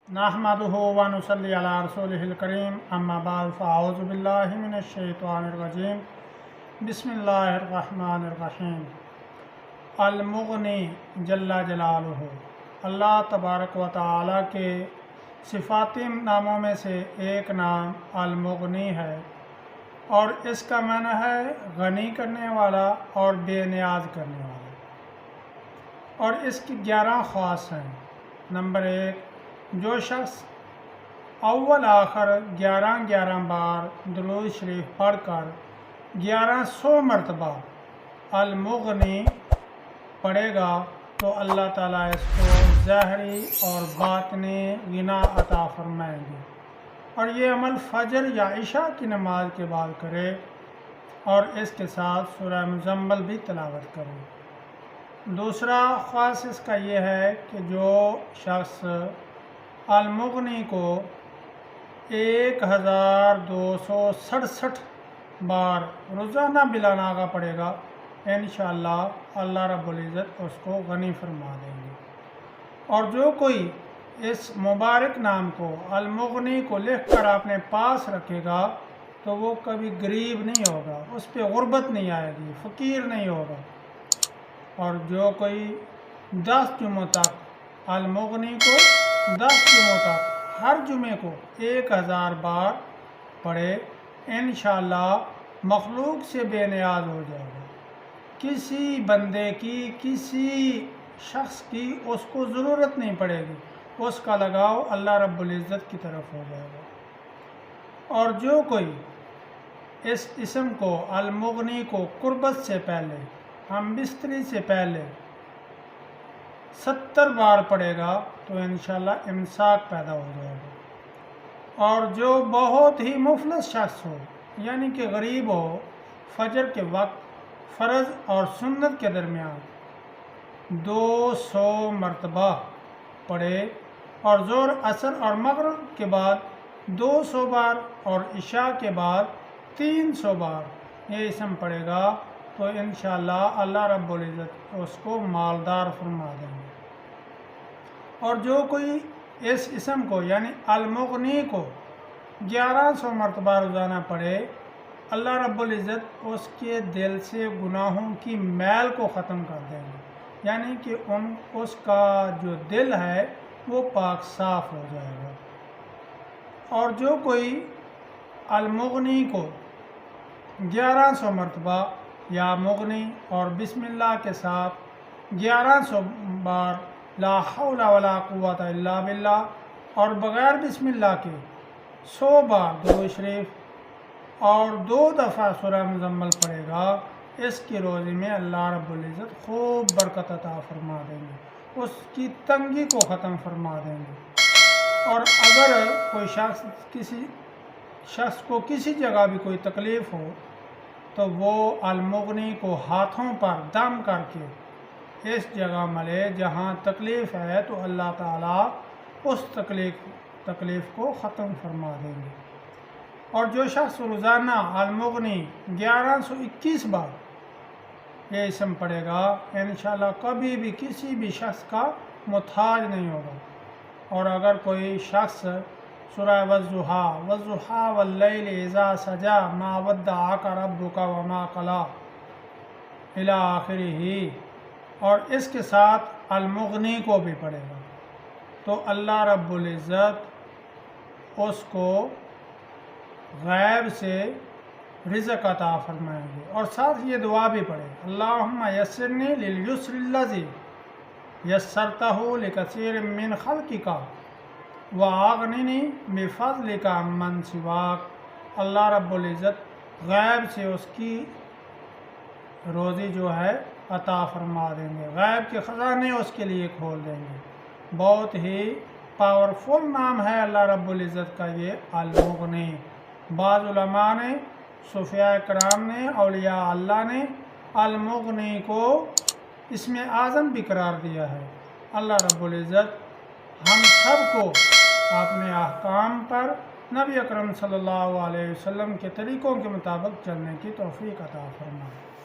नहमदुहु व नुसल्ली अला रसूलिहिल करीम अम्मा बाद फ़अऊज़ु बिल्लाहि मिनश शैतानिर रजीम बिस्मिल्लाहिर रहमानिर रहीम। अल-मुग़नी जल्ला जलालुहु, अल्लाह तबारक व तआला के सिफ़ाती नामों में से एक नाम अल-मुग़नी है और इसका माना है गनी करने वाला और बेनियाज करने वाला। और इसकी 11 ख़ास हैं। नंबर 1, जो शख्स अव्वल आखिर 11 बार दुरूद शरीफ पढ़कर 1100 मरतबा अल-मुग़नी पढ़ेगा तो अल्लाह ताला इसको ज़ाहिरी और बातिनी गिना अता फरमाएंगे। और ये अमल फ़जर या इशा की नमाज के बाद करे और इसके साथ सूरह मुज़म्मिल भी तिलावत करे। दूसरा ख़ास इसका ये है कि जो शख्स अल-मुग़नी को 1267 बार रोज़ाना बिला नागा पढ़ेगा, इंशाअल्लाह अल्लाह रब्बुल इज़्ज़त उसको गनी फरमा देंगे। और जो कोई इस मुबारक नाम को अल-मुग़नी को लिख कर अपने पास रखेगा तो वो कभी गरीब नहीं होगा, उस पर गुर्बत नहीं आएगी, फ़कीर नहीं होगा। और जो कोई 10 जुमों तक अल-मुग़नी को 10 जुमों तक हर जुमे को 1000 बार पढ़े, इंशाअल्लाह मखलूक से बेनियाज हो जाएगा। किसी बंदे की, किसी शख्स की उसको ज़रूरत नहीं पड़ेगी, उसका लगाव अल्लाह रब्बुल इज़्ज़त की तरफ हो जाएगा। और जो कोई इस इसम को अल-मुग़नी को कुर्बत से पहले, हम बिस्तरी से पहले 70 बार पढ़ेगा तो इंशाअल्लाह इमसाक पैदा हो जाएगा। और जो बहुत ही मुफलिस शख्स हो, यानी कि गरीब हो, फजर के वक्त फ़र्ज़ और सुन्नत के दरमियान 200 मरतबा पढ़े और ज़ोहर, असर और मगरिब के बाद 200 बार और इशा के बाद 300 बार ये इसम पढ़ेगा तो इंशाअल्लाह अल्लाह रब्बुल इज़्ज़त उसको मालदार फरमा देंगे। और जो कोई इस इसम को यानी अल-मुग़नी को 1100 मरतबा रोज़ाना पढ़े, अल्लाह रब्बुल इज़्ज़त उसके दिल से गुनाहों की मैल को ख़त्म कर देंगे, यानी कि उसका जो दिल है वो पाक साफ़ हो जाएगा। और जो कोई अल-मुग़नी को 1100 मरतबा या मुग़नी और बिस्मिल्लाह के साथ 1100 बार ला हौला वला कुव्वता इल्ला बिल्लाह और बग़ैर बिस्मिल्लाह के 100 बार दुरूद शरीफ और 2 दफ़ा सूरह मुज़म्मिल पढ़ेगा, इसकी रोज़ी में अल्लाह रब्बुल इज़्ज़त खूब बरकत अता फरमा देंगे, उसकी तंगी को ख़त्म फरमा देंगे। और अगर कोई किसी शख्स को किसी जगह भी कोई तकलीफ़ हो तो वो अल-मुग़नी को हाथों पर दम करके इस जगह मले जहाँ तकलीफ़ है, तो अल्लाह ताला उस तकलीफ़ को ख़त्म फरमा देंगे। और जो शख्स रोज़ाना अल-मुग़नी 1121 बार ये इसम पढ़ेगा, इंशाअल्लाह कभी भी किसी भी शख्स का मुहताज नहीं होगा। और अगर कोई शख्स सूरह वज़्ज़ुहा वल्लैलि इज़ा सजा मा वद्दअका रब्बुका व मा क़ला इला आखिरिही और इसके साथ अल-मुग़नी को भी पढ़ेगा तो अल्लाह रब्बुल इज़्ज़त उसको गैब से रिज़्क़ अता फरमाएंगे। और साथ ये दुआ भी पढ़े, अल्लाहुम्मा यस्सिरनी लिल युस्रिल्लज़ी यस्सरतहु लिकसीरिम मिन ख़ल्क़िका व अग़निनी बिफ़ज़लिका अम्मन सिवाक। अल्लाह रब्बुल इज़्ज़त गैब से उसकी रोज़ी जो है अता फरमा देंगे, गैब के ख़ज़ाने उसके लिए खोल देंगे। बहुत ही पावरफुल नाम है अल्लाह रब्बुल इज़्ज़त का ये अल-मुग़नी। बाज़ उलमा ने, सूफ़िया कराम ने, औलिया अल्लाह ने अल-मुग़नी को इसमें आज़म भी करार दिया है। अल्लाह रब्बुल इज़्ज़त हम सब को अपने अहकाम पर नबी अकरम सल्लल्लाहु अलैहि वसल्लम के तरीक़ों के मुताबिक चलने की तौफ़ीक़ अता फरमाए।